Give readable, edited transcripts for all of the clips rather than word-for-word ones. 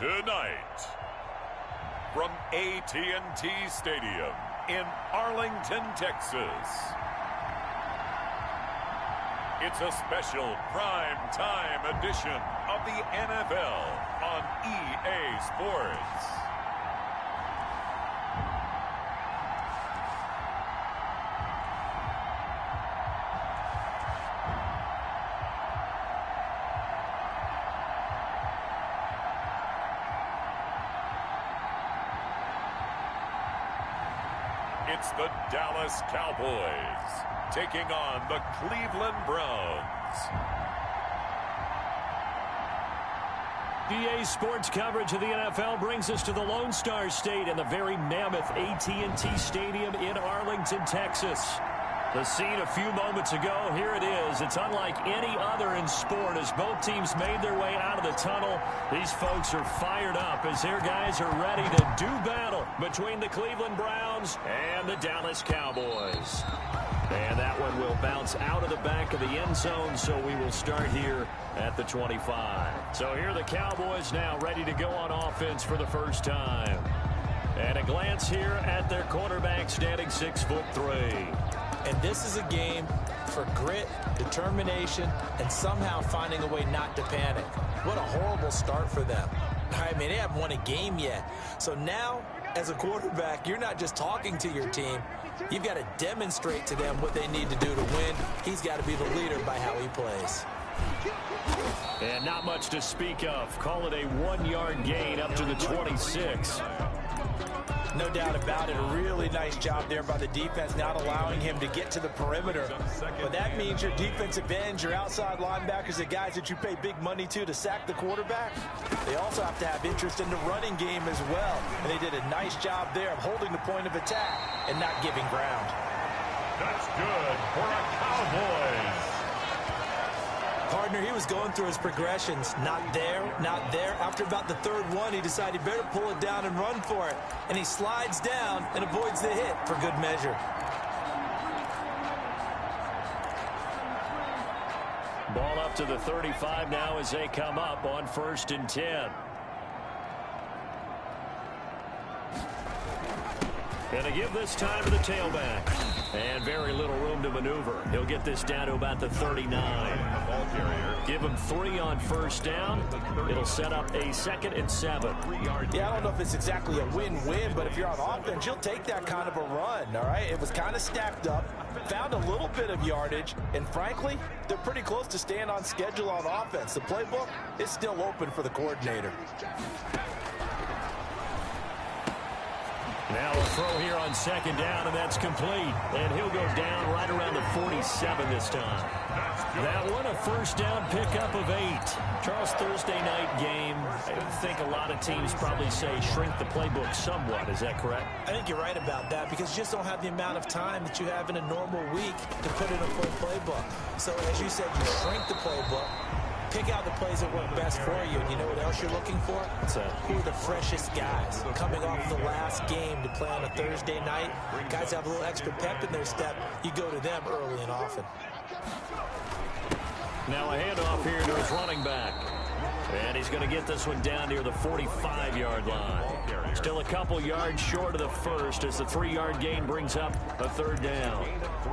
Tonight, from AT&T Stadium in Arlington, Texas, it's a special prime-time edition of the NFL on EA Sports. It's the Dallas Cowboys taking on the Cleveland Browns. EA Sports coverage of the NFL brings us to the Lone Star State and the very mammoth AT&T Stadium in Arlington, Texas. The scene a few moments ago, here it is. It's unlike any other in sport as both teams made their way out of the tunnel. These folks are fired up as their guys are ready to do battle between the Cleveland Browns and the Dallas Cowboys. And that one will bounce out of the back of the end zone, so we will start here at the 25. So here are the Cowboys now ready to go on offense for the first time. And a glance here at their quarterback standing 6'3". And this is a game for grit, determination, and somehow finding a way not to panic. What a horrible start for them. I mean, they haven't won a game yet. So now, as a quarterback, you're not just talking to your team. You've got to demonstrate to them what they need to do to win. He's got to be the leader by how he plays. And not much to speak of. Call it a 1-yard gain up to the 26. No doubt about it. A really nice job there by the defense, not allowing him to get to the perimeter. But that means your defensive ends, your outside linebackers, the guys that you pay big money to sack the quarterback, they also have to have interest in the running game as well. And they did a nice job there of holding the point of attack and not giving ground. That's good for a Cowboys. Partner, he was going through his progressions. Not there, not there. After about the third one, he decided he better pull it down and run for it. And he slides down and avoids the hit for good measure. Ball up to the 35 now as they come up on 1st and 10. Going to give this time to the tailback. And very little room to maneuver. He'll get this down to about the 39. Give him 3 on 1st down. It'll set up a 2nd and 7. Yeah, I don't know if it's exactly a win-win, but if you're on offense, you'll take that kind of a run, all right? It was kind of stacked up, found a little bit of yardage, and frankly, they're pretty close to staying on schedule on offense. The playbook is still open for the coordinator. Now a throw here on 2nd down, and that's complete. And he'll go down right around the 47 this time. That one, a 1st down pickup of 8. Charles, Thursday night game, I think a lot of teams probably say shrink the playbook somewhat. Is that correct? I think you're right about that because you just don't have the amount of time that you have in a normal week to put in a full playbook. So as you said, you shrink the playbook. Pick out the plays that work best for you. And you know what else you're looking for? Who are the freshest guys? Coming off the last game to play on a Thursday night, guys have a little extra pep in their step. You go to them early and often. Now a handoff here to his running back. And he's going to get this one down near the 45-yard line. Still a couple yards short of the first as the 3-yard gain brings up a 3rd down.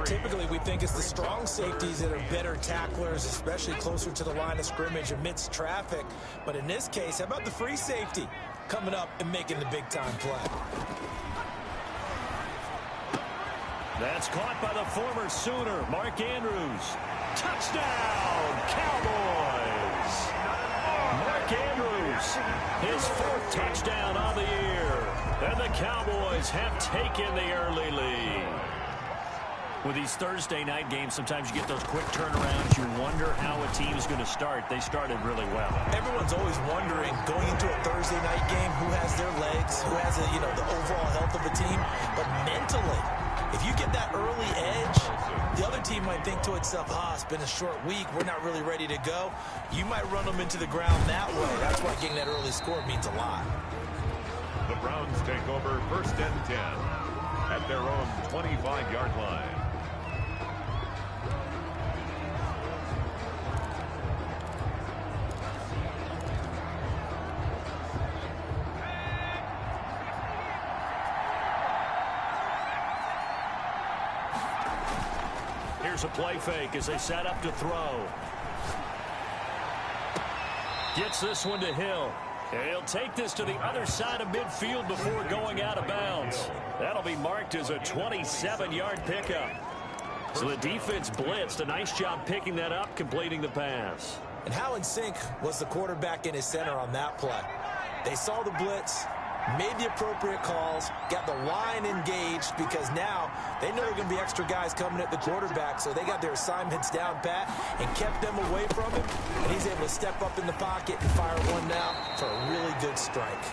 Typically, we think it's the strong safeties that are better tacklers, especially closer to the line of scrimmage amidst traffic. But in this case, how about the free safety coming up and making the big-time play? That's caught by the former Sooner, Mark Andrews. Touchdown, Cowboys! Mark Andrews, his 4th touchdown on the year. And the Cowboys have taken the early lead. With these Thursday night games, sometimes you get those quick turnarounds. You wonder how a team's going to start. They started really well. Everyone's always wondering, going into a Thursday night game, who has their legs, who has the overall health of a team. But mentally, if you get that early edge, the other team might think to itself, it's been a short week. We're not really ready to go. You might run them into the ground that way. That's why getting that early score means a lot. The Browns take over 1st and 10 at their own 25-yard line. Here's a play fake as they set up to throw. Gets this one to Hill. And he'll take this to the other side of midfield before going out of bounds. That'll be marked as a 27-yard pickup. So the defense blitzed. A nice job picking that up, completing the pass. And how in sync was the quarterback in his center on that play? They saw the blitz, made the appropriate calls, got the line engaged because now they know there are going to be extra guys coming at the quarterback, so they got their assignments down pat and kept them away from him, and he's able to step up in the pocket and fire one out for a really good strike.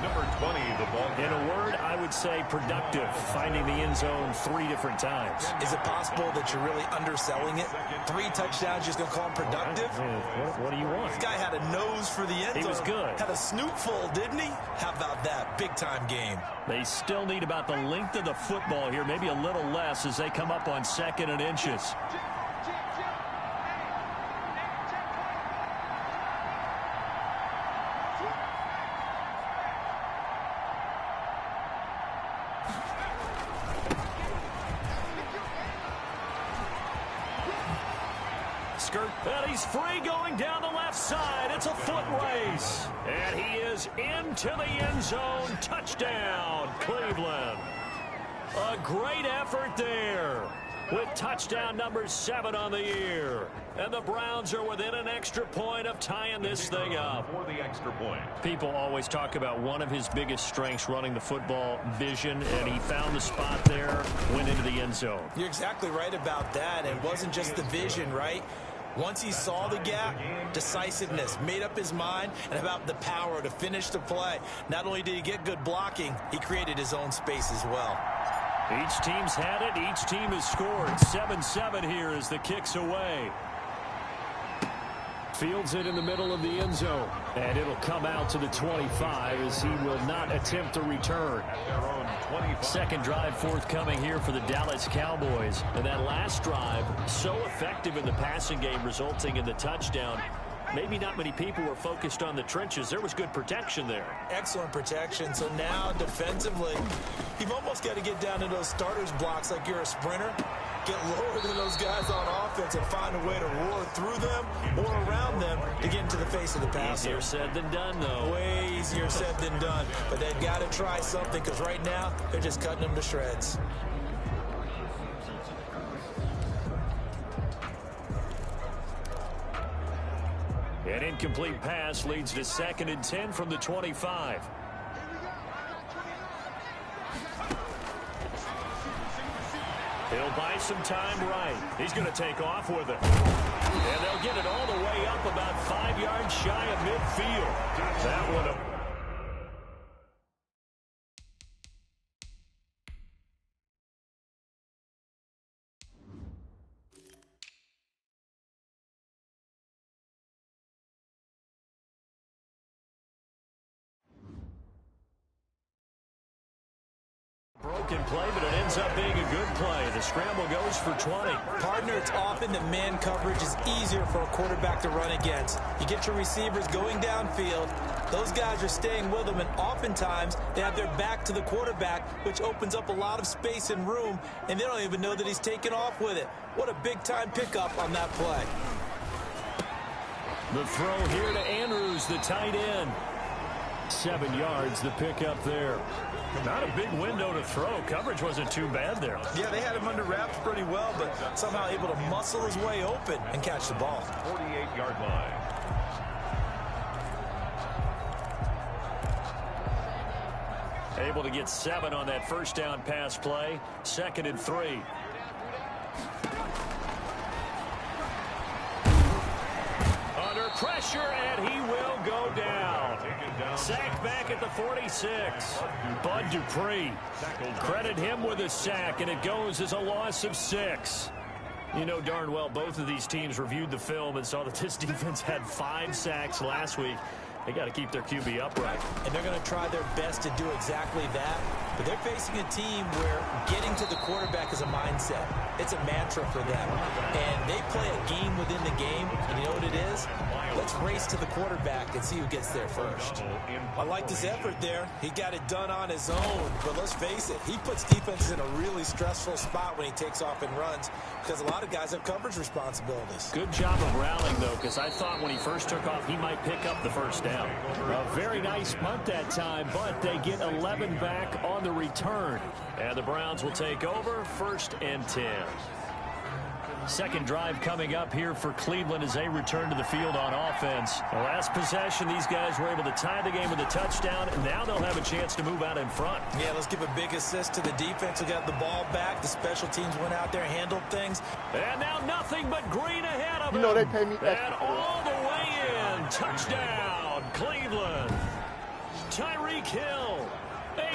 Number 20, the ball. In a word, I would say productive, finding the end zone 3 different times. Is it possible that you're really underselling it? 3 touchdowns, just going to call him productive? What do you want? This guy had a nose for the end zone. He was good. Had a snootful, didn't he? How about that? Big-time game. They still need about the length of the football here, maybe a little less as they come up on 2nd and inches. And he's free going down the left side. It's a foot race. And he is into the end zone. Touchdown, Cleveland. A great effort there with touchdown number 7 on the year. And the Browns are within an extra point of tying this thing up. For the extra point. People always talk about one of his biggest strengths running the football, vision, and he found the spot there, went into the end zone. You're exactly right about that. It wasn't just the vision, right? Once he saw the gap, decisiveness, made up his mind, and about the power to finish the play. Not only did he get good blocking, he created his own space as well. Each team's had it. Each team has scored. 7-7 here as the kick's away. Fields it in the middle of the end zone. And it'll come out to the 25 as he will not attempt to return. Second drive forthcoming here for the Dallas Cowboys. And that last drive, so effective in the passing game, resulting in the touchdown. Maybe not many people were focused on the trenches. There was good protection there. Excellent protection. So now defensively, you've almost got to get down to those starters blocks like you're a sprinter. Get lower than those guys on offense and find a way to roar through them or around them to get into the face of the passer. Easier said than done, though. Way easier said than done. But they've got to try something because right now they're just cutting them to shreds. An incomplete pass leads to 2nd and 10 from the 25. He'll buy some time right. He's going to take off with it. And they'll get it all the way up about 5 yards shy of midfield. That one. Broken play, but it ends up being a good play. The scramble goes for 20. Partner, it's often that man coverage is easier for a quarterback to run against. You get your receivers going downfield. Those guys are staying with them, and oftentimes they have their back to the quarterback, which opens up a lot of space and room, and they don't even know that he's taken off with it. What a big-time pickup on that play. The throw here to Andrews, the tight end. 7 yards, the pickup there. Not a big window to throw. Coverage wasn't too bad there. Yeah, they had him under wraps pretty well, but somehow able to muscle his way open and catch the ball. 48-yard line. Able to get 7 on that first down pass play. 2nd and 3. Under pressure, and he will go down. Sacked back at the 46. Bud Dupree. Credit him with a sack, and it goes as a loss of 6. You know darn well both of these teams reviewed the film and saw that this defense had 5 sacks last week. They got to keep their QB upright. And they're going to try their best to do exactly that. But they're facing a team where getting to the quarterback is a mindset. It's a mantra for them. And they play a game within the game. And you know what it is? Let's race to the quarterback and see who gets there first. I like this effort there. He got it done on his own. But let's face it, he puts defenses in a really stressful spot when he takes off and runs because a lot of guys have coverage responsibilities. Good job of rallying, though, because I thought when he first took off, he might pick up the first down. A very nice punt that time, but they get 11 back on the return. And the Browns will take over 1st and 10. Second drive coming up here for Cleveland as they return to the field on offense. The last possession, these guys were able to tie the game with a touchdown, and now they'll have a chance to move out in front. Yeah, let's give a big assist to the defense who got the ball back. The special teams went out there, handled things. And now nothing but green ahead of him. You know they pay me extra. And all the way in. Touchdown, Cleveland. Tyreek Hill,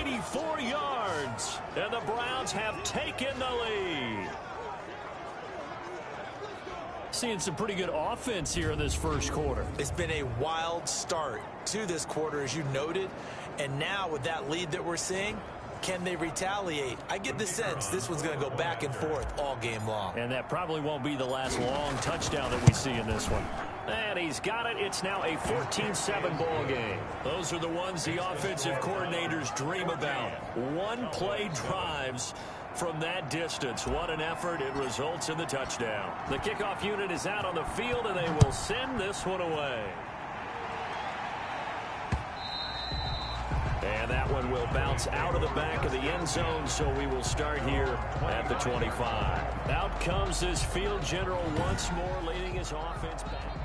84 yards. And the Browns have taken the lead. Seeing some pretty good offense here in this first quarter. It's been a wild start to this quarter, as you noted. And now with that lead that we're seeing, can they retaliate? I get the sense this one's going to go back and forth all game long. And that probably won't be the last long touchdown that we see in this one. And he's got it. It's now a 14-7 ball game. Those are the ones the offensive coordinators dream about. One-play drives from that distance. What an effort. It results in the touchdown. The kickoff unit is out on the field, and they will send this one away. And that one will bounce out of the back of the end zone, so we will start here at the 25. Out comes this field general once more, leading his offense back.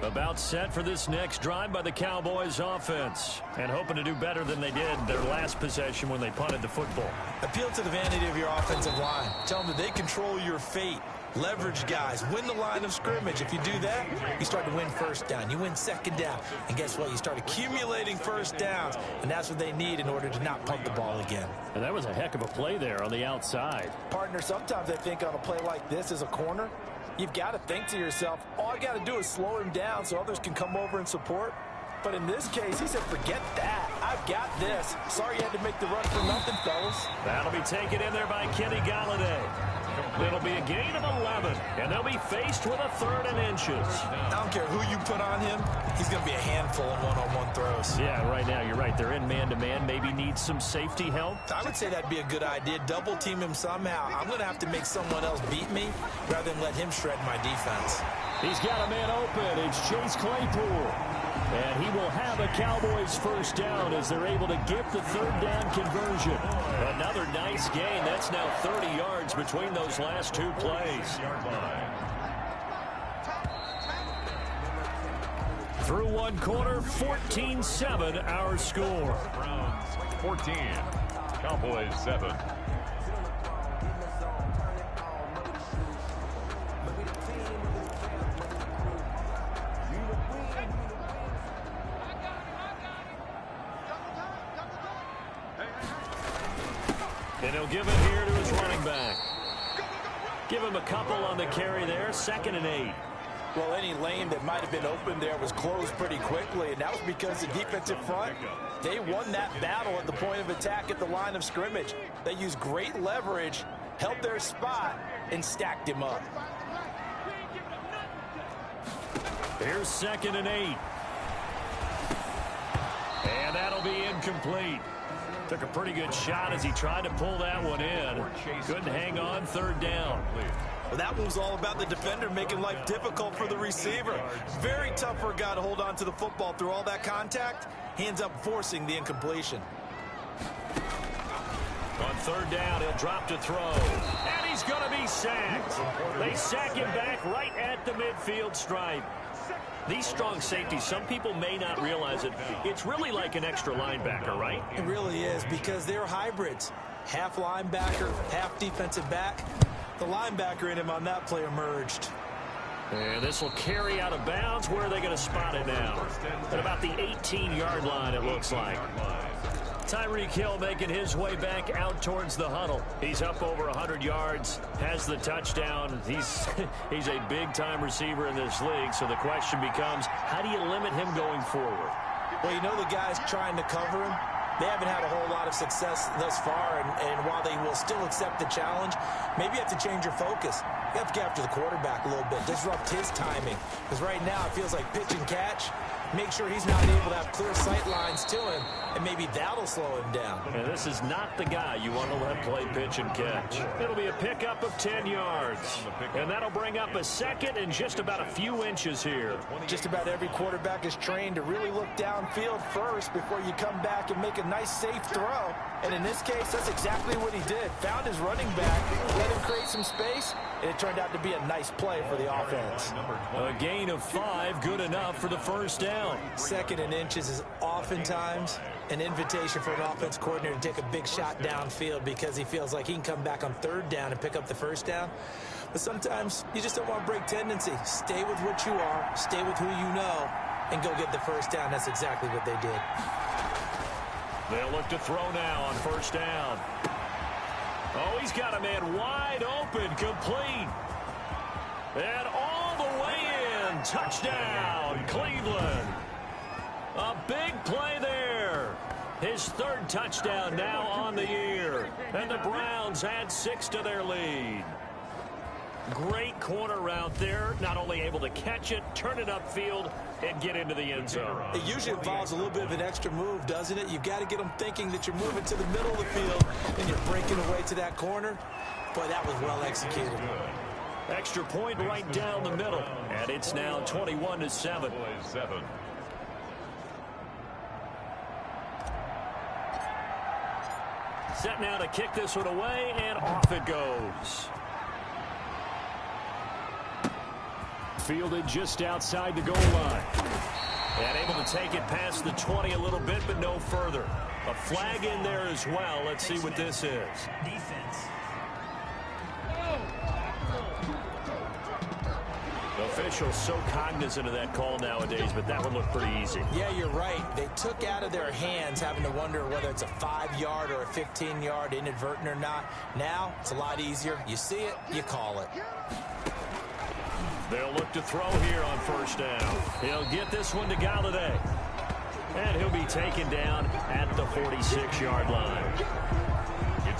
About set for this next drive by the Cowboys offense. And hoping to do better than they did their last possession when they punted the football. Appeal to the vanity of your offensive line. Tell them that they control your fate. Leverage guys. Win the line of scrimmage. If you do that, you start to win first down. You win second down. And guess what? You start accumulating first downs. And that's what they need in order to not punt the ball again. And that was a heck of a play there on the outside. Partner, sometimes I think on a play like this as a corner, you've got to think to yourself, all I got to do is slow him down so others can come over and support. But in this case, he said, forget that. I've got this. Sorry you had to make the run for nothing, fellas. That'll be taken in there by Kenny Galladay. It'll be a gain of 11, and they'll be faced with a 3rd and inches. I don't care who you put on him. He's going to be a handful of one-on-one throws. Yeah, right now, you're right. They're in man-to-man. Maybe need some safety help. I would say that'd be a good idea. Double team him somehow. I'm going to have to make someone else beat me rather than let him shred my defense. He's got a man open. It's Chase Claypool. And he will have a Cowboys first down as they're able to get the 3rd down conversion. Another nice gain. That's now 30 yards between those last 2 plays. Through one quarter, 14-7 our score. Browns 14, Cowboys 7. And he'll give it here to his running back. Give him a couple on the carry there. 2nd and 8. Well, any lane that might have been open there was closed pretty quickly, and that was because the defensive front, they won that battle at the point of attack at the line of scrimmage. They used great leverage, held their spot, and stacked him up. Here's 2nd and 8. And that'll be incomplete. Took a pretty good shot as he tried to pull that one in. Couldn't hang on. 3rd down. Well, that was all about the defender making life difficult for the receiver. Very tough for a guy to hold on to the football through all that contact. He ends up forcing the incompletion. On 3rd down, he'll drop to throw. And he's going to be sacked. They sack him back right at the midfield stripe. These strong safeties, some people may not realize it. It's really like an extra linebacker, right? It really is, because they're hybrids. Half linebacker, half defensive back. The linebacker in him on that play emerged. And this will carry out of bounds. Where are they going to spot it now? At about the 18-yard line, it looks like. Tyreek Hill making his way back out towards the huddle. He's up over 100 yards, has the touchdown. He's a big-time receiver in this league, so the question becomes, how do you limit him going forward? Well, you know the guys trying to cover him, they haven't had a whole lot of success thus far, and while they will still accept the challenge, maybe you have to change your focus. You have to get after the quarterback a little bit, disrupt his timing, because right now it feels like pitch and catch. Make sure he's not able to have clear sight lines to him, and maybe that'll slow him down. And this is not the guy you want to let play pitch and catch. It'll be a pickup of 10 yards, and that'll bring up a second and just about a few inches here. Just about every quarterback is trained to really look downfield first before you come back and make a nice, safe throw. And in this case, that's exactly what he did. Found his running back, let him create some space, and it turned out to be a nice play for the offense. A gain of 5, good enough for the first down. Second and inches is oftentimes an invitation for an offense coordinator to take a big shot downfield because he feels like he can come back on third down and pick up the first down. But sometimes you just don't want to break tendency. Stay with what you are, stay with who you know, and go get the first down. That's exactly what they did. They'll look to throw now on first down. Oh, he's got a man wide open, complete. And all the way in. Touchdown, Cleveland. A big play there. His third touchdown now on the year. And the Browns add 6 to their lead. Great corner route there. Not only able to catch it, turn it upfield, and get into the end zone. It usually involves a little bit of an extra move, doesn't it? You've got to get them thinking that you're moving to the middle of the field and you're breaking away to that corner. Boy, that was well executed. Extra point right down the middle. And it's now 21-7. Set now to kick this one away, and off it goes. Fielded just outside the goal line. And able to take it past the 20 a little bit, but no further. A flag in there as well. Let's see what this is. Defense. The officials so cognizant of that call nowadays, but that would look pretty easy. Yeah, you're right. They took out of their hands having to wonder whether it's a 5-yard or a 15-yard inadvertent or not. Now, it's a lot easier. You see it, you call it. They'll look to throw here on first down. He'll get this one to Galladay. And he'll be taken down at the 46-yard line.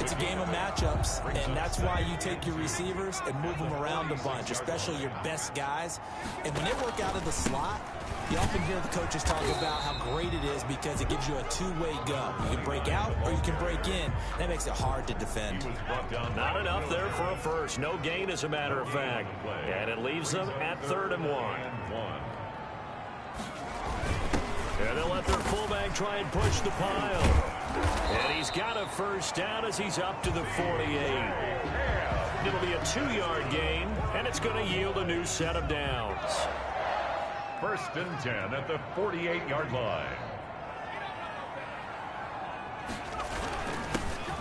It's a game of matchups, and that's why you take your receivers and move them around a bunch, especially your best guys. And when they work out of the slot, you often hear the coaches talk about how great it is because it gives you a two-way go. You can break out or you can break in. That makes it hard to defend. Not enough there for a first. No gain, as a matter of fact. And it leaves them at 3rd and 1. And they'll let their fullback try and push the pile. And he's got a first down as he's up to the 48. It'll be a 2-yard gain, and it's going to yield a new set of downs. 1st and 10 at the 48-yard line.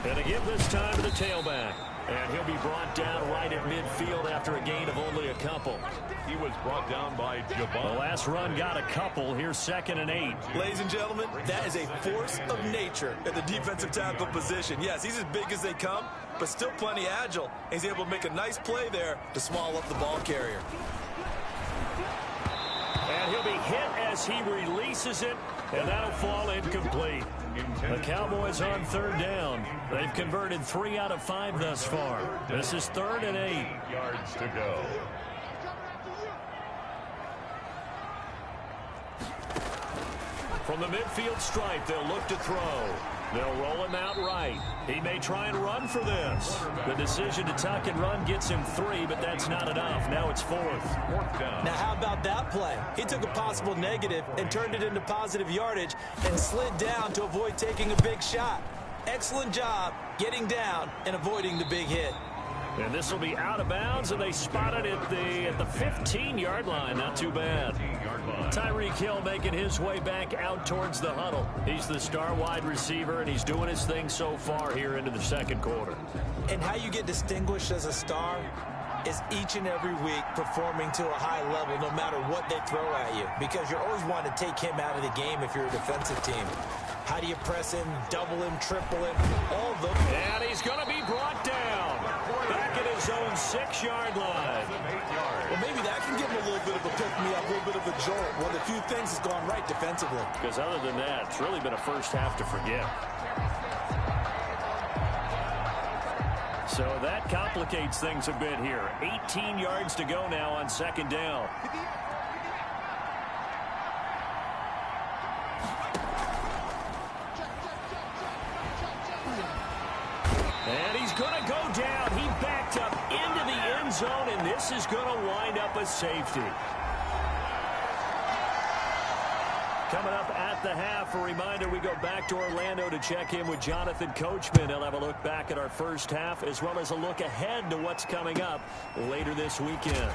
And a give this time to the tailback. And he'll be brought down right at midfield after a gain of only a couple. He was brought down by Javon. The last run got a couple. Here's 2nd and 8. Ladies and gentlemen, that is a force of nature at the defensive tackle position. Yes, he's as big as they come, but still plenty agile. He's able to make a nice play there to swallow up the ball carrier. And he'll be hit as he releases it, and that'll fall incomplete. The Cowboys on 3rd down. They've converted 3 out of 5 thus far. This is 3rd and 8. Yards to go. From the midfield stripe, they'll look to throw. They'll roll him out right. He may try and run for this. The decision to tuck and run gets him 3, but that's not enough. Now it's 4th. Now, how about that play? He took a possible negative and turned it into positive yardage and slid down to avoid taking a big shot. Excellent job getting down and avoiding the big hit. And this will be out of bounds, and they spot it at the 15-yard line. Not too bad. Tyreek Hill making his way back out towards the huddle. He's the star wide receiver, and he's doing his thing so far here into the 2nd quarter. And how you get distinguished as a star is each and every week performing to a high level no matter what they throw at you, because you're always wanting to take him out of the game if you're a defensive team. How do you press him, double him, triple him, all those. And he's going to be brought down. Back at his own 6-yard line. Well, maybe that can give him a little bit of a pick-me-up, a little bit of a jolt. One of the few things has gone right defensively. Because other than that, it's really been a first half to forget. So that complicates things a bit here. 18 yards to go now on 2nd down. And he's going to go down. He backed up into the end zone, and this is going to wind up a safety. Coming up at the half, a reminder, we go back to Orlando to check in with Jonathan Coachman. He'll have a look back at our first half, as well as a look ahead to what's coming up later this weekend.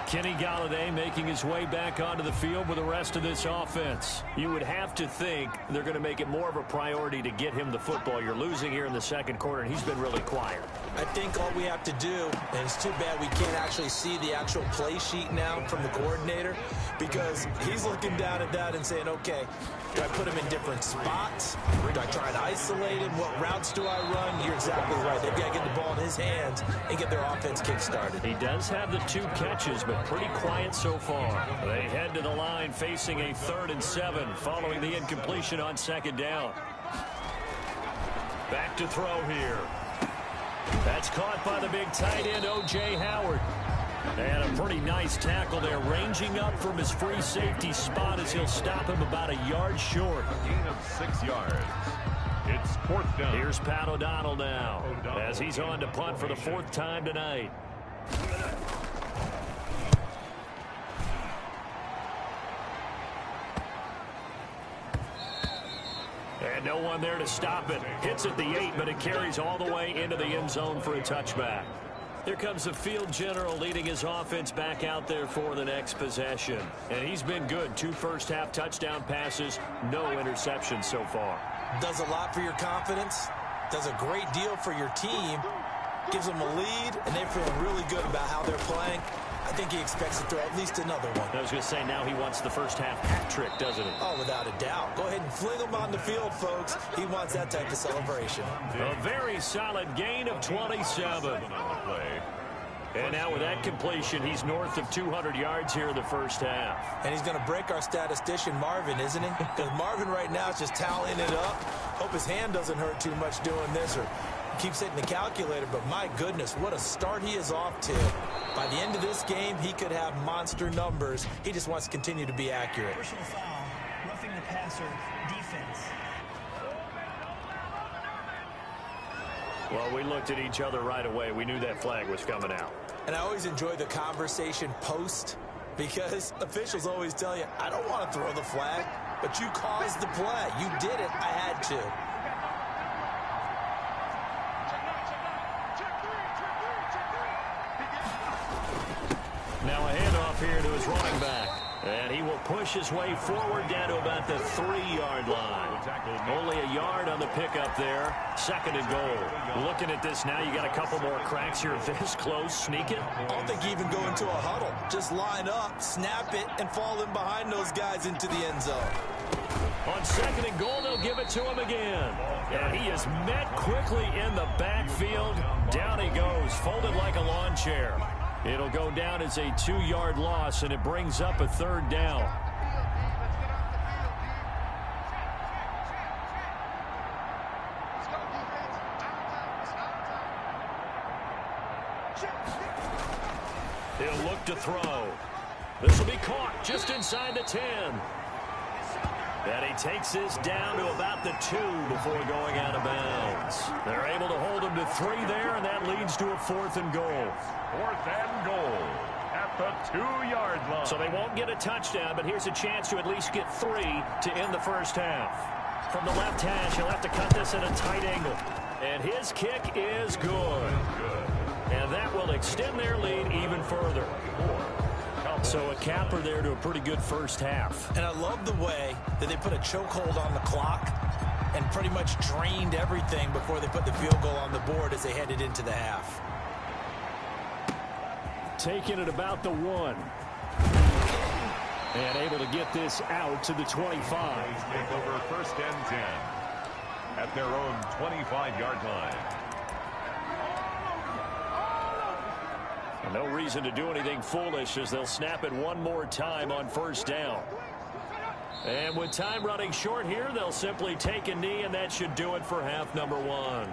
Kenny Golladay making his way back onto the field with the rest of this offense. You would have to think they're going to make it more of a priority to get him the football. You're losing here in the 2nd quarter, and he's been really quiet. I think all we have to do, and it's too bad we can't actually see the actual play sheet now from the coordinator, because he's looking down at that and saying, okay, do I put him in different spots? Do I try and isolate him? What routes do I run? You're exactly right. They've got to get the ball in his hands and get their offense kick-started. He does have the 2 catches, but pretty quiet so far. They head to the line facing a 3rd and 7 following the incompletion on 2nd down. Back to throw here. That's caught by the big tight end, O.J. Howard. And a pretty nice tackle there, ranging up from his free safety spot as he'll stop him about a yard short. Gain of 6 yards. It's 4th down. Here's Pat O'Donnell now as he's on to punt for the 4th time tonight. And no one there to stop it. Hits at the 8, but it carries all the way into the end zone for a touchback. Here comes the field general leading his offense back out there for the next possession. And he's been good. 2 first-half touchdown passes, no interceptions so far. Does a lot for your confidence. Does a great deal for your team. Gives them a lead, and they're feeling really good about how they're playing. I think he expects to throw at least another one. I was going to say, now he wants the first-half hat trick, doesn't he? Oh, without a doubt. Go ahead and fling him on the field, folks. He wants that type of celebration. A very solid gain of 27. And now with that completion, he's north of 200 yards here in the first half. And he's going to break our statistician, Marvin, isn't he? Because Marvin right now is just tallying it up. Hope his hand doesn't hurt too much doing this, or keeps hitting the calculator. But my goodness, what a start he is off to. By the end of this game, he could have monster numbers. He just wants to continue to be accurate. Personal foul, roughing the passer, defense. Well, we looked at each other right away. We knew that flag was coming out. And I always enjoy the conversation post, because officials always tell you, I don't want to throw the flag, but you caused the play. You did it. I had to. Now a handoff here to his running back. And he will push his way forward down to about the 3-yard line. Only a yard on the pickup there. 2nd and goal. Looking at this now, you got a couple more cracks here this close. Sneak it. I don't think you even go into a huddle. Just line up, snap it, and fall in behind those guys into the end zone. On 2nd and goal, they'll give it to him again. And he is met quickly in the backfield. Down he goes, folded like a lawn chair. It'll go down as a 2-yard loss, and it brings up a 3rd down. He'll look to throw. This will be caught just inside the 10. And he takes this down to about the 2 before going out of bounds. They're able to hold him to 3 there, and that leads to a 4th and goal. 4th and goal at the 2-yard line. So they won't get a touchdown, but here's a chance to at least get 3 to end the first half. From the left hash, he'll have to cut this at a tight angle. And his kick is good. And that will extend their lead even further. So a capper there to a pretty good first half. And I love the way that they put a chokehold on the clock and pretty much drained everything before they put the field goal on the board as they headed into the half. taking it about the 1. And able to get this out to the 25. Take over first and 10 at their own 25-yard line. No reason to do anything foolish as they'll snap it one more time on first down. And with time running short here, they'll simply take a knee, and that should do it for half number 1.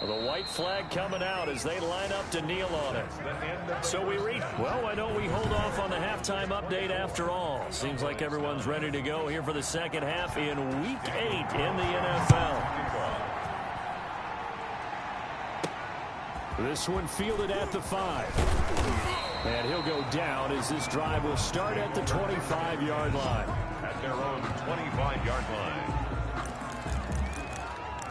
The white flag coming out as they line up to kneel on it. So we reach. Well, why don't we hold off on the halftime update after all? Seems like everyone's ready to go here for the second half in Week 8 in the NFL. This one fielded at the 5. And he'll go down as this drive will start at the 25-yard line. At their own 25-yard line.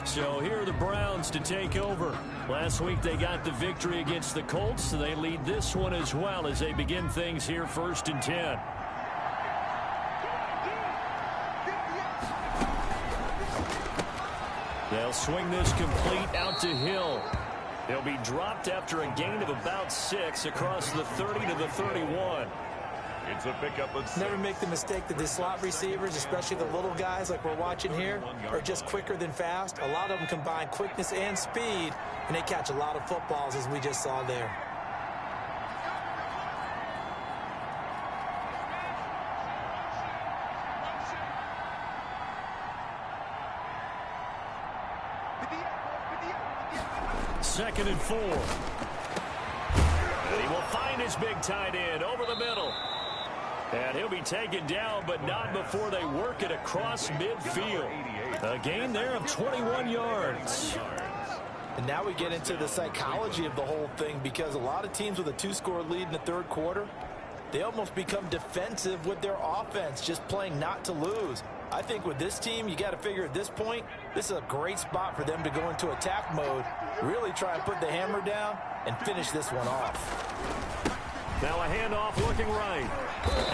So here are the Browns to take over. Last week they got the victory against the Colts, so they lead this one as well as they begin things here first and 10. They'll swing this complete out to Hill. He'll be dropped after a gain of about 6 across the 30 to the 31. It's a pickup of 6. Never make the mistake that the slot receivers, especially the little guys like we're watching here, are just quicker than fast. A lot of them combine quickness and speed, and they catch a lot of footballs, as we just saw there. Second and 4. And he will find his big tight end over the middle. And he'll be taken down, but not before they work it across midfield. A gain there of 21 yards. And now we get into the psychology of the whole thing, because a lot of teams with a 2-score lead in the third quarter, they almost become defensive with their offense, just playing not to lose. I think with this team, you got to figure at this point, this is a great spot for them to go into attack mode, really try and put the hammer down and finish this one off. Now a handoff looking right.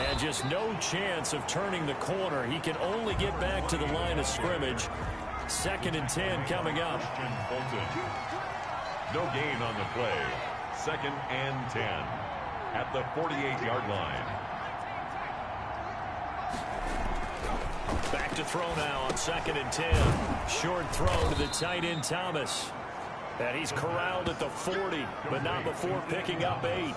And just no chance of turning the corner. He can only get back to the line of scrimmage. Second and 10 coming up. No gain on the play. Second and 10 at the 48-yard line. Back to throw now on second and 10. Short throw to the tight end Thomas. And he's corralled at the 40, but not before picking up 8.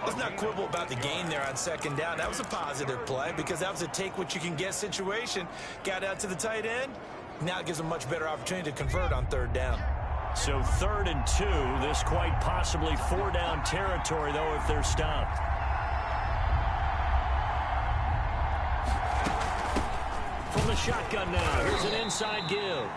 Let's not quibble about the gain there on second down. That was a positive play because that was a take-what-you-can-get situation. Got out to the tight end. Now it gives them much better opportunity to convert on third down. So third and 2. This quite possibly 4-down territory, though, if they're stopped. From the shotgun now, here's an inside give.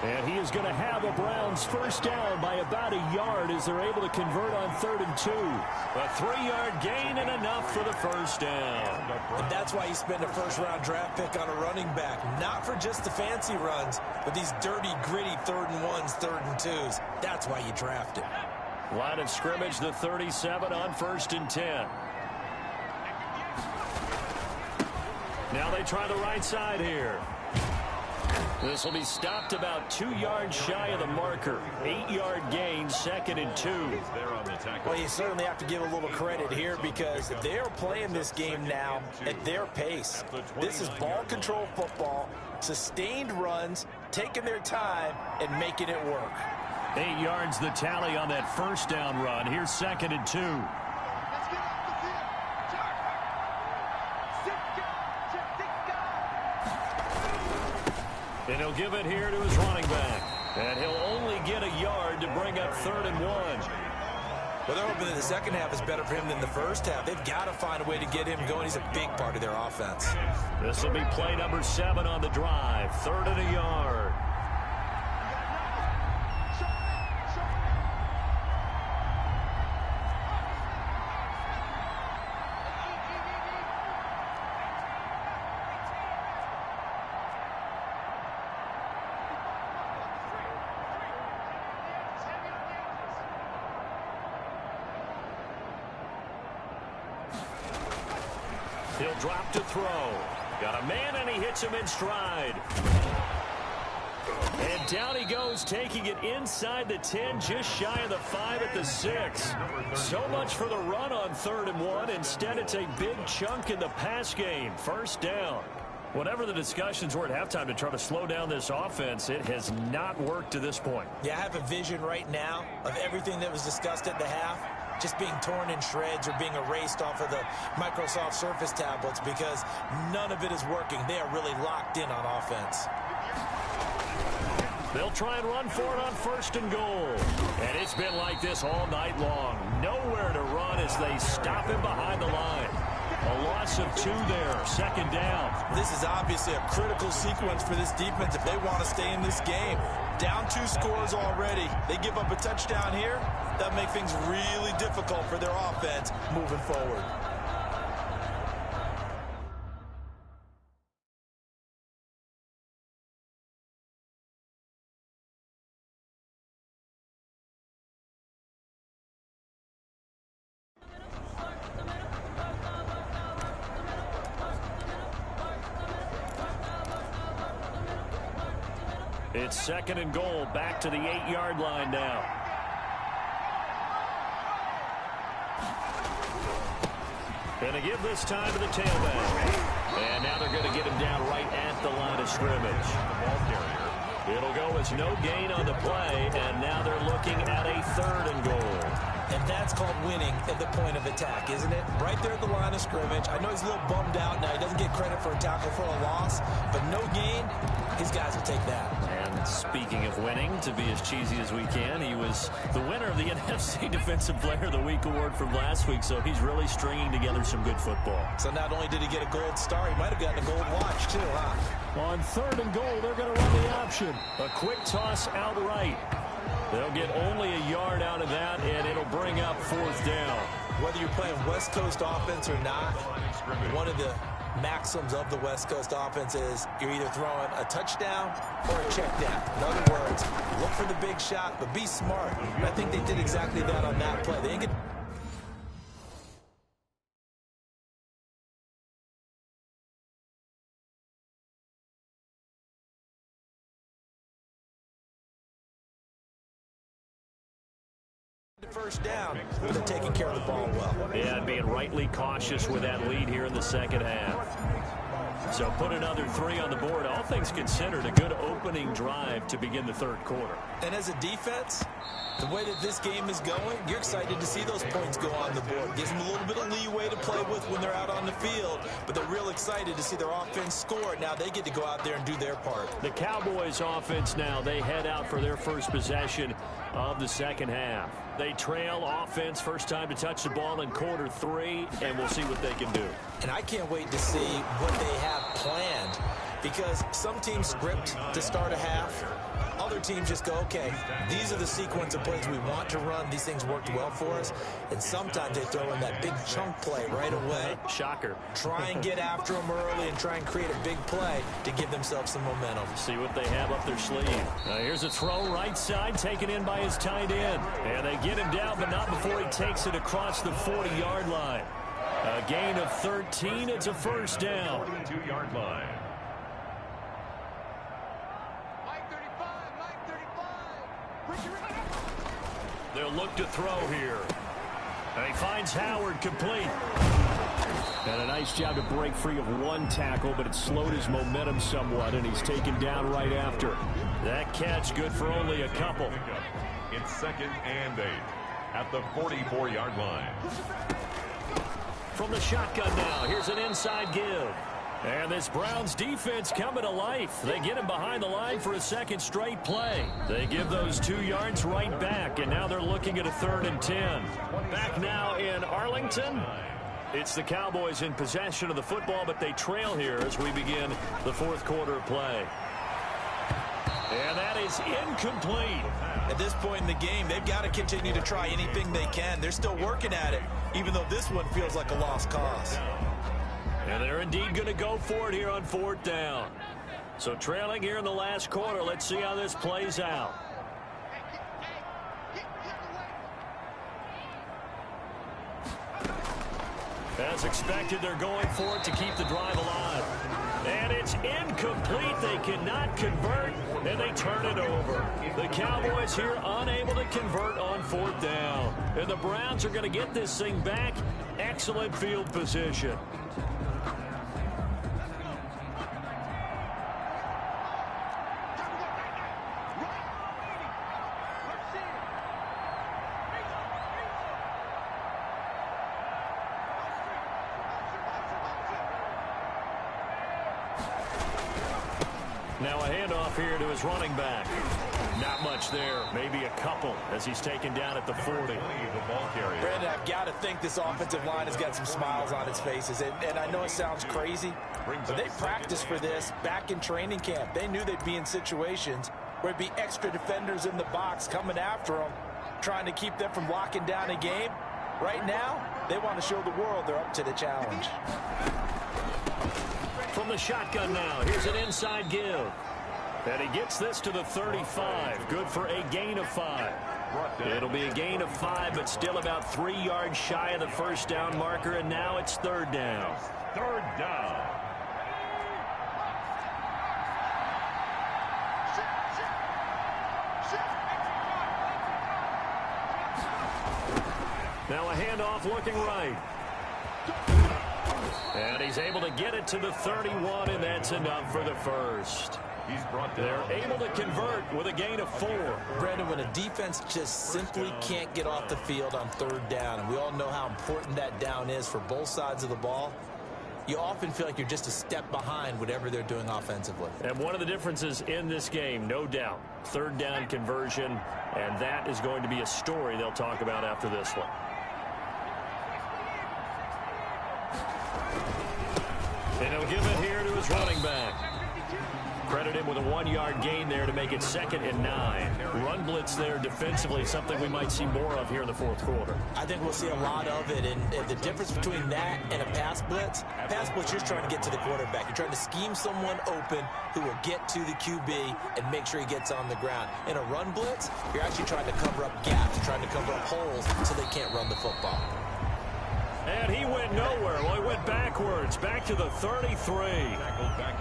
And he is going to have the Browns first down by about a yard as they're able to convert on third and 2. A 3-yard gain and enough for the first down. And that's why you spend a first-round draft pick on a running back. Not for just the fancy runs, but these dirty, gritty third and 1s, third and 2s. That's why you draft it. Line of scrimmage, the 37 on first and 10. Now they try the right side here. This will be stopped about 2 yards shy of the marker. 8-yard gain, second and 2. Well, you certainly have to give a little credit here because they're playing this game now at their pace. This is ball control football, sustained runs, taking their time, and making it work. 8 yards the tally on that first down run. Here's second and 2. And he'll give it here to his running back. And he'll only get a yard to bring up third and 1. Well, they're hoping that the second half is better for him than the first half. They've got to find a way to get him going. He's a big part of their offense. This will be play number 7 on the drive. Third and a yard. He'll drop to throw. Got a man, and he hits him in stride. And Down he goes, taking it inside the 10, just shy of the 5 at the 6. So much for the run on 3rd and 1. Instead, it's a big chunk in the pass game. First down. Whatever the discussions were at halftime to try to slow down this offense, it has not worked to this point. Yeah, I have a vision right now of everything that was discussed at the half just being torn in shreds or being erased off of the Microsoft Surface tablets because none of it is working. They are really locked in on offense. They'll try and run for it on 1st and goal. And it's been like this all night long. Nowhere to run as they stop him behind the line. A loss of 2 there, 2nd down. This is obviously a critical sequence for this defense if they want to stay in this game. Down 2 scores already. They give up a touchdown here. That makes things really difficult for their offense moving forward. It's 2nd and goal, back to the 8-yard line now. Going to give this time to the tailback. And now they're going to get him down right at the line of scrimmage. It'll go as no gain on the play, and now they're looking at a 3rd and goal. And that's called winning at the point of attack, isn't it? Right there at the line of scrimmage. I know he's a little bummed out now. He doesn't get credit for a tackle for a loss, but no gain, his guys will take that. And speaking of winning, to be as cheesy as we can, he was the winner of the NFC Defensive Player of the Week award from last week, so he's really stringing together some good football. So not only did he get a gold star, he might have gotten a gold watch too, huh? On 3rd and goal, they're going to run the option. A quick toss outright. They'll get only a yard out of that, and it'll bring up 4th down. Whether you're playing West Coast offense or not, one of the maxims of the West Coast offense is you're either throwing a touchdown or a check down. In other words, look for the big shot, but be smart. And I think they did exactly that on that play. They didn't get first down, but they're taking care of the ball well. Yeah, and being rightly cautious with that lead here in the 2nd half. So put another 3 on the board. All things considered, a good opening drive to begin the 3rd quarter. And as a defense, the way that this game is going, you're excited to see those points go on the board. Gives them a little bit of leeway to play with when they're out on the field, but they're real excited to see their offense score. Now they get to go out there and do their part. The Cowboys offense now, they head out for their first possession of the 2nd half. They trail offense, first time to touch the ball in quarter 3, and we'll see what they can do. And I can't wait to see what they have planned, because some teams script to start a half. Other teams just go, okay, these are the sequence of plays we want to run. These things worked well for us. And sometimes they throw in that big chunk play right away. Shocker. Try and get after them early and try and create a big play to give themselves some momentum. See what they have up their sleeve. Here's a throw right side, taken in by his tight end. And they get him down, but not before he takes it across the 40-yard line. A gain of 13. It's a first down. 42-yard line. They'll look to throw here. And he finds Howard complete. And a nice job to break free of one tackle, but it slowed his momentum somewhat, and he's taken down right after. That catch good for only a couple. It's 2nd and 8 at the 44-yard line. From the shotgun now, here's an inside give. And this Browns defense coming to life. They get him behind the line for a 2nd straight play. They give those 2 yards right back, and now they're looking at a 3rd and 10. Back now in Arlington. It's the Cowboys in possession of the football, but they trail here as we begin the 4th quarter of play. And that is incomplete. At this point in the game, they've got to continue to try anything they can. They're still working at it, even though this one feels like a lost cause. And they're indeed going to go for it here on 4th down. So trailing here in the last quarter. Let's see how this plays out. As expected, they're going for it to keep the drive alive. And it's incomplete. They cannot convert, and they turn it over. The Cowboys here unable to convert on 4th down. And the Browns are going to get this thing back. Excellent field position. Now a handoff here to his running back. Not much there. Maybe a couple as he's taken down at the 40. Brandon, I've got to think this offensive line has got some smiles on its faces. And I know it sounds crazy, but they practiced for this back in training camp. They knew they'd be in situations where there'd be extra defenders in the box coming after them, trying to keep them from locking down a game. Right now, they want to show the world they're up to the challenge. From the shotgun now, here's an inside give. And he gets this to the 35. Good for a gain of 5. It'll be a gain of 5, but still about 3 yards shy of the first down marker, and now it's 3rd down. 3rd down. Now a handoff looking right. And he's able to get it to the 31, and that's enough for the first. They're able to convert with a gain of 4. Brandon, when a defense just simply can't get off the field on 3rd down, and we all know how important that down is for both sides of the ball, you often feel like you're just a step behind whatever they're doing offensively. And one of the differences in this game, no doubt, 3rd down conversion, and that is going to be a story they'll talk about after this one. And he'll give it here to his running back. Credit him with a 1-yard gain there to make it 2nd and 9. Run blitz there defensively, something we might see more of here in the 4th quarter. I think we'll see a lot of it, and the difference between that and a pass blitz, you're just trying to get to the quarterback. You're trying to scheme someone open who will get to the QB and make sure he gets on the ground. In a run blitz, you're actually trying to cover up gaps, you're trying to cover up holes so they can't run the football. And he went nowhere. Well, he went backwards, back to the 33.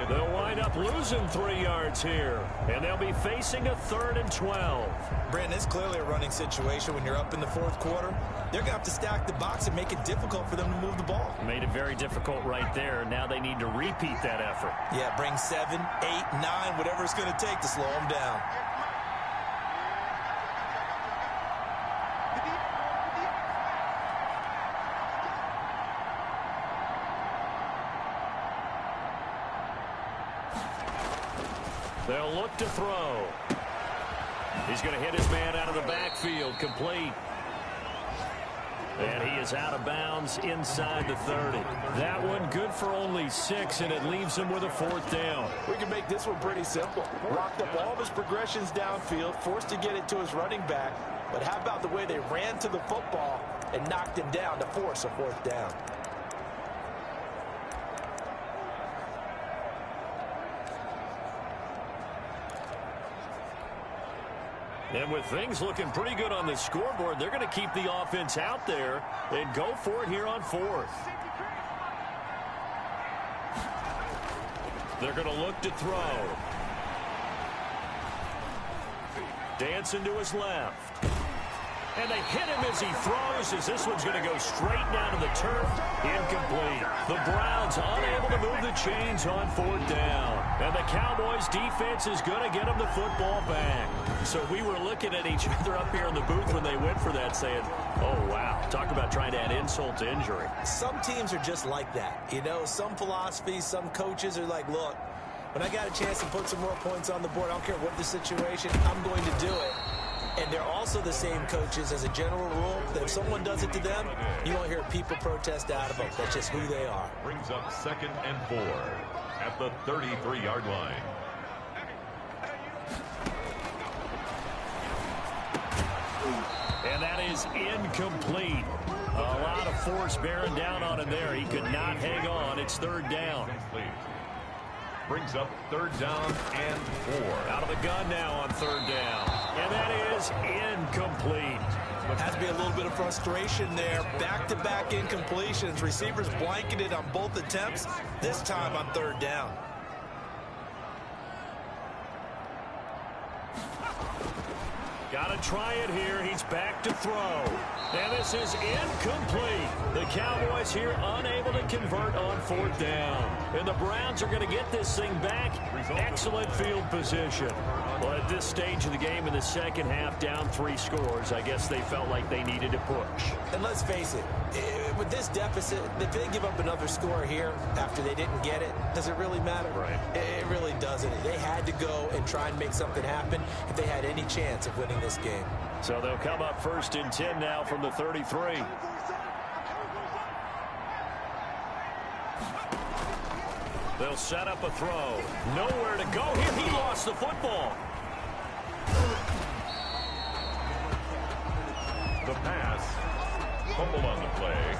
They'll wind up losing 3 yards here, and they'll be facing a 3rd and 12. Brandon, it's clearly a running situation when you're up in the 4th quarter. They're going to have to stack the box and make it difficult for them to move the ball. Made it very difficult right there. Now they need to repeat that effort. Yeah, bring 7, 8, 9, whatever it's going to take to slow them down. They'll look to throw. He's going to hit his man out of the backfield, complete. And he is out of bounds inside the 30. That one good for only 6, and it leaves him with a 4th down. We can make this one pretty simple. Locked up all of his progressions downfield, forced to get it to his running back. But how about the way they ran to the football and knocked him down to force a 4th down? And with things looking pretty good on the scoreboard, they're going to keep the offense out there and go for it here on 4th. They're going to look to throw. Dancing to his left. And they hit him as he throws, as this one's going to go straight down to the turf. Incomplete. The Browns unable to move the chains on 4th down. And the Cowboys defense is going to get them the football back. So we were looking at each other up here in the booth when they went for that, saying, oh, wow, talk about trying to add insult to injury. Some teams are just like that. You know, some philosophies, some coaches are like, look, when I got a chance to put some more points on the board, I don't care what the situation, I'm going to do it. And they're also the same coaches as a general rule that if someone does it to them, you won't hear people protest out of them. That's just who they are. Brings up 2nd and 4 at the 33-yard line. And that is incomplete. A lot of force bearing down on him there. He could not hang on. It's 3rd down. Brings up 3rd down and 4. Out of the gun now on 3rd down. And that is incomplete. Has to be a little bit of frustration there. Back-to-back incompletions. Receivers blanketed on both attempts, this time on 3rd down. Got to try it here. He's back to throw. And this is incomplete. The Cowboys here unable to convert on 4th down. And the Browns are going to get this thing back. Excellent field position. Well, at this stage of the game in the second half, down 3 scores, I guess they felt like they needed to push. And let's face it, with this deficit, if they give up another score here after they didn't get it, does it really matter? Right. It really doesn't. They had to go and try and make something happen if they had any chance of winning this game. So they'll come up 1st and 10 now from the 33. They'll set up a throw. Nowhere to go here. He lost the football. The pass. Fumble on the play.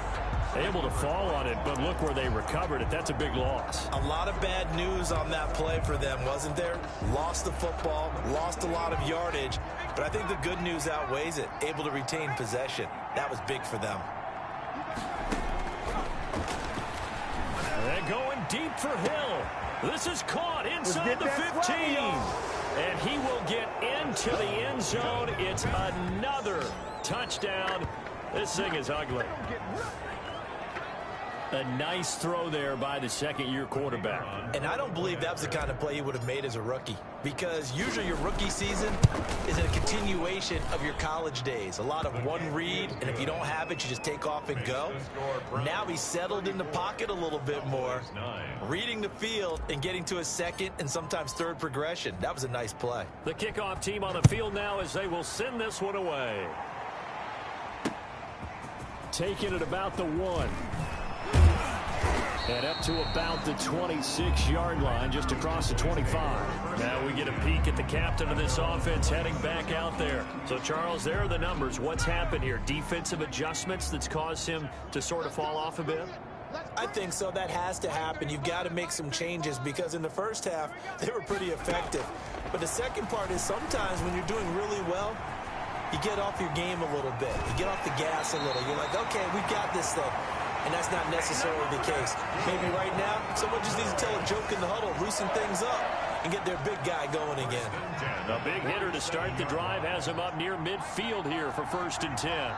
Able to fall on it, but look where they recovered it. That's a big loss. A lot of bad news on that play for them, wasn't there? Lost the football, lost a lot of yardage, but I think the good news outweighs it. Able to retain possession. That was big for them. They're going deep for Hill. This is caught inside the 15. And he will get into the end zone. It's another touchdown. This thing is ugly. A nice throw there by the second-year quarterback. And I don't believe that was the kind of play he would have made as a rookie, because usually your rookie season is a continuation of your college days. A lot of one read, and if you don't have it, you just take off and go. Now he's settled in the pocket a little bit more, reading the field and getting to his second and sometimes third progression. That was a nice play. The kickoff team on the field now as they will send this one away. Taking it about the 1. And up to about the 26-yard line, just across the 25. Now we get a peek at the captain of this offense heading back out there. So, Charles, there are the numbers. What's happened here? Defensive adjustments that's caused him to sort of fall off a bit? I think so. That has to happen. You've got to make some changes, because in the first half, they were pretty effective. But the second part is sometimes when you're doing really well, you get off your game a little bit. You get off the gas a little. You're like, okay, we've got this thing. And that's not necessarily the case. Maybe right now, someone just needs to tell a joke in the huddle, loosen things up, and get their big guy going again. A big hitter to start the drive has him up near midfield here for 1st and 10.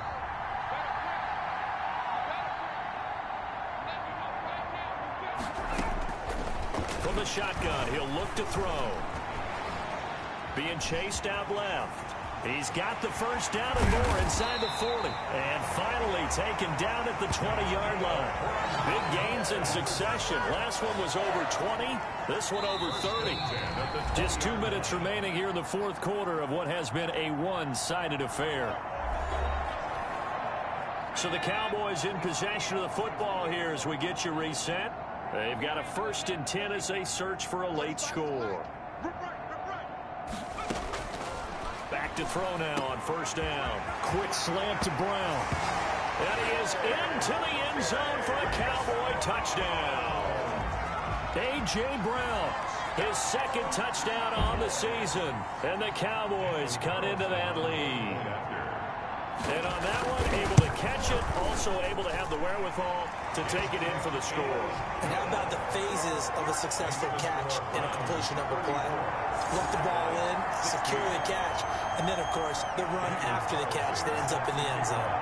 From the shotgun, he'll look to throw. Being chased out left. He's got the first down and more inside the 40. And finally taken down at the 20-yard line. Big gains in succession. Last one was over 20. This one over 30. Just 2 minutes remaining here in the 4th quarter of what has been a one-sided affair. So the Cowboys in possession of the football here as we get you reset. They've got a 1st and 10 as they search for a late score. Back to throw now on 1st down. Quick slant to Brown. And he is into the end zone for a Cowboy touchdown. A.J. Brown, his 2nd touchdown on the season. And the Cowboys cut into that lead. And on that one, able to catch it, also able to have the wherewithal to take it in for the score. And how about the phases of a successful catch and a completion of a play? Look the ball in, secure the catch, and then, of course, the run after the catch that ends up in the end zone.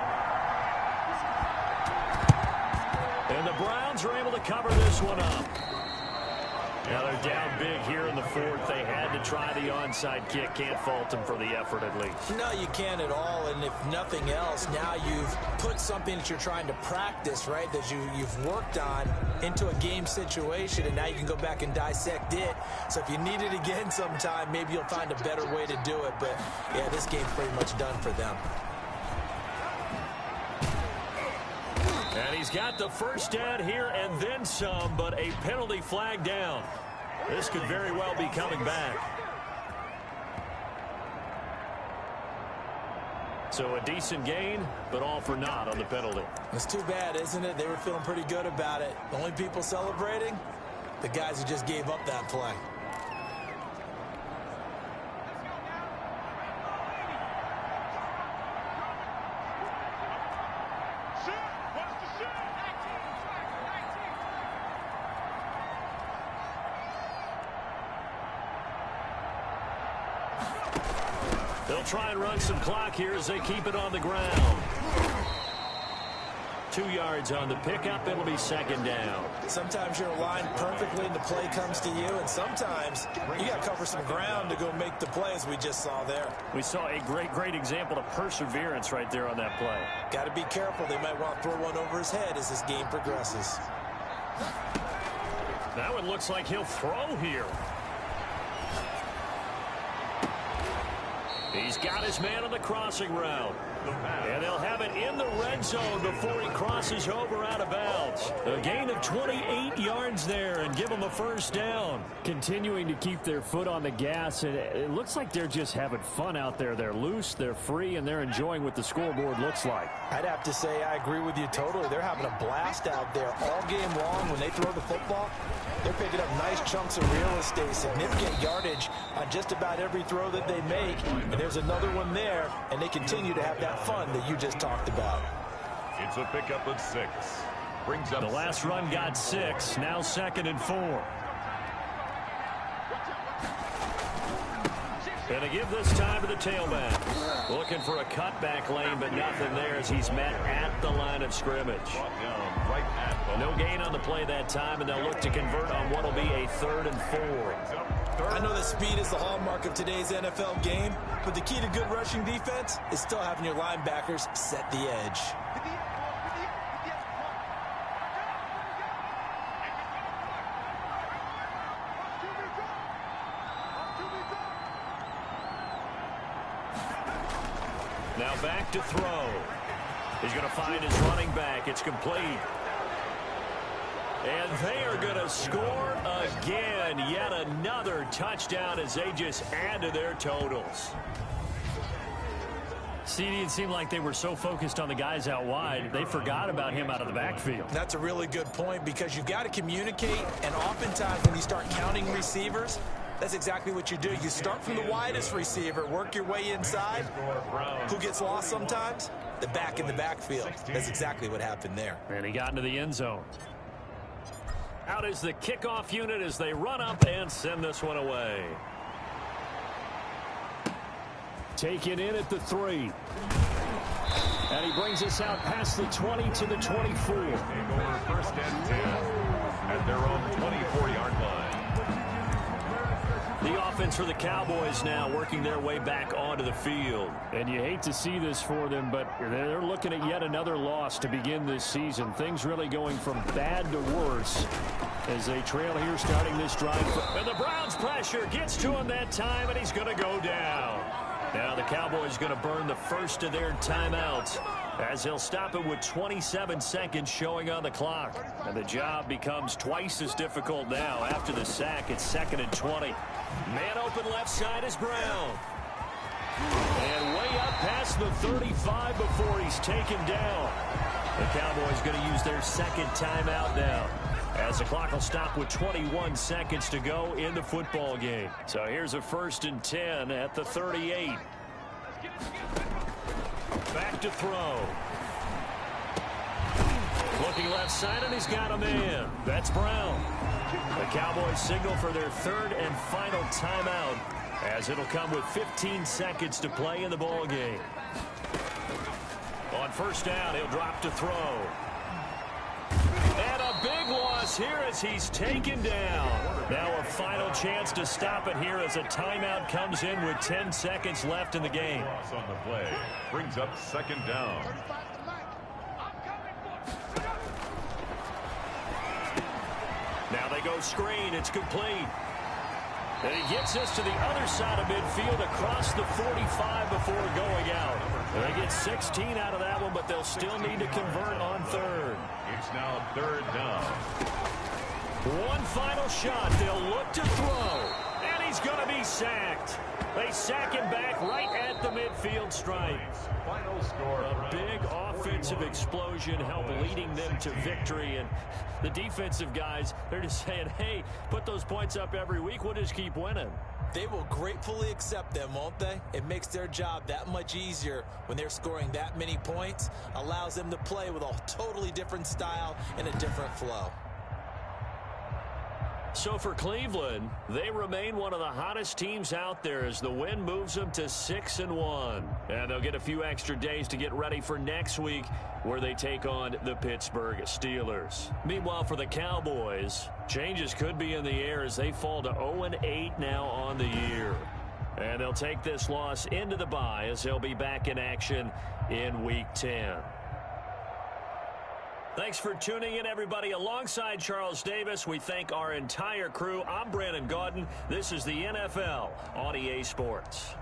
And the Browns are able to cover this one up. Now they're down big here in the 4th. They had to try the onside kick. Can't fault them for the effort at least. No, you can't at all. And if nothing else, now you've put something that you're trying to practice, right, that you've worked on into a game situation, and now you can go back and dissect it. So if you need it again sometime, maybe you'll find a better way to do it. But, yeah, this game's pretty much done for them. And he's got the first down here and then some, but a penalty flag down. This could very well be coming back. So a decent gain, but all for naught on the penalty. It's too bad, isn't it? They were feeling pretty good about it. The only people celebrating, the guys who just gave up that play. They'll try and run some clock here as they keep it on the ground. 2 yards on the pickup. It'll be second down. Sometimes you're aligned perfectly and the play comes to you, and sometimes you got to cover some ground to go make the play, as we just saw there. We saw a great example of perseverance right there on that play. Got to be careful. They might want to throw one over his head as this game progresses. Now it looks like he'll throw here. He's got his man on the crossing route. And they'll have it in the red zone before he crosses over out of bounds. A gain of 28 yards there and give them a first down. Continuing to keep their foot on the gas. And it looks like they're just having fun out there. They're loose, they're free, and they're enjoying what the scoreboard looks like. I'd have to say I agree with you totally. They're having a blast out there all game long. When they throw the football, they're picking up nice chunks of real estate, significant yardage on just about every throw that they make. And there's another one there, and they continue to have that fun that you just talked about. It's a pickup of 6. Brings up the last run got 6. Now 2nd and 4. And to give this time to the tailback. Looking for a cutback lane, but nothing there as he's met at the line of scrimmage. No gain on the play that time, and they'll look to convert on what will be a 3rd and 4. I know that speed is the hallmark of today's NFL game, but the key to good rushing defense is still having your linebackers set the edge. Now back to throw. He's going to find his running back. It's complete. And they are going to score again. Yet another touchdown as they just add to their totals. CD, it seemed like they were so focused on the guys out wide, they forgot about him out of the backfield. That's a really good point, because you've got to communicate, and oftentimes when you start counting receivers, that's exactly what you do. You start from the widest receiver, work your way inside. Who gets lost sometimes? The back in the backfield. That's exactly what happened there. And he got into the end zone. Out is the kickoff unit as they run up and send this one away. Taken in at the 3. And he brings us out past the 20 to the 24. Take over 1st and 10 at their own 24-yard line. The offense for the Cowboys now working their way back onto the field. And you hate to see this for them, but they're looking at yet another loss to begin this season. Things really going from bad to worse as they trail here starting this drive. And the Browns pressure gets to him that time, and he's going to go down. Now the Cowboys going to burn the first of their timeouts as he'll stop it with 27 seconds showing on the clock. And the job becomes twice as difficult now after the sack. It's 2nd and 20. Man open left side is Brown. And way up past the 35 before he's taken down. The Cowboys going to use their 2nd timeout now, as the clock will stop with 21 seconds to go in the football game. So here's a 1st and 10 at the 38. Back to throw. Looking left side, and he's got a man. That's Brown. The Cowboys signal for their 3rd and final timeout, as it'll come with 15 seconds to play in the ball game. On 1st down, he'll drop to throw. And a big loss here as he's taken down. Now a final chance to stop it here as a timeout comes in with 10 seconds left in the game. Loss on the play brings up 2nd down. Now they go screen. It's complete. And he gets us to the other side of midfield across the 45 before going out. And they get 16 out of that one, but they'll still need to convert on 3rd. It's now 3rd down. One final shot. They'll look to throw. And he's going to be sacked. They sack him back right at the midfield stripe. Final score. A big offensive explosion helped leading them to victory. And the defensive guys, they're just saying, hey, put those points up every week. We'll just keep winning. They will gratefully accept them, won't they? It makes their job that much easier when they're scoring that many points. Allows them to play with a totally different style and a different flow. So for Cleveland, they remain one of the hottest teams out there as the win moves them to 6-1. And they'll get a few extra days to get ready for next week where they take on the Pittsburgh Steelers. Meanwhile, for the Cowboys, changes could be in the air as they fall to 0-8 now on the year. And they'll take this loss into the bye as they'll be back in action in Week 10. Thanks for tuning in, everybody. Alongside Charles Davis, we thank our entire crew. I'm Brandon Gaudin. This is the NFL on EA Sports.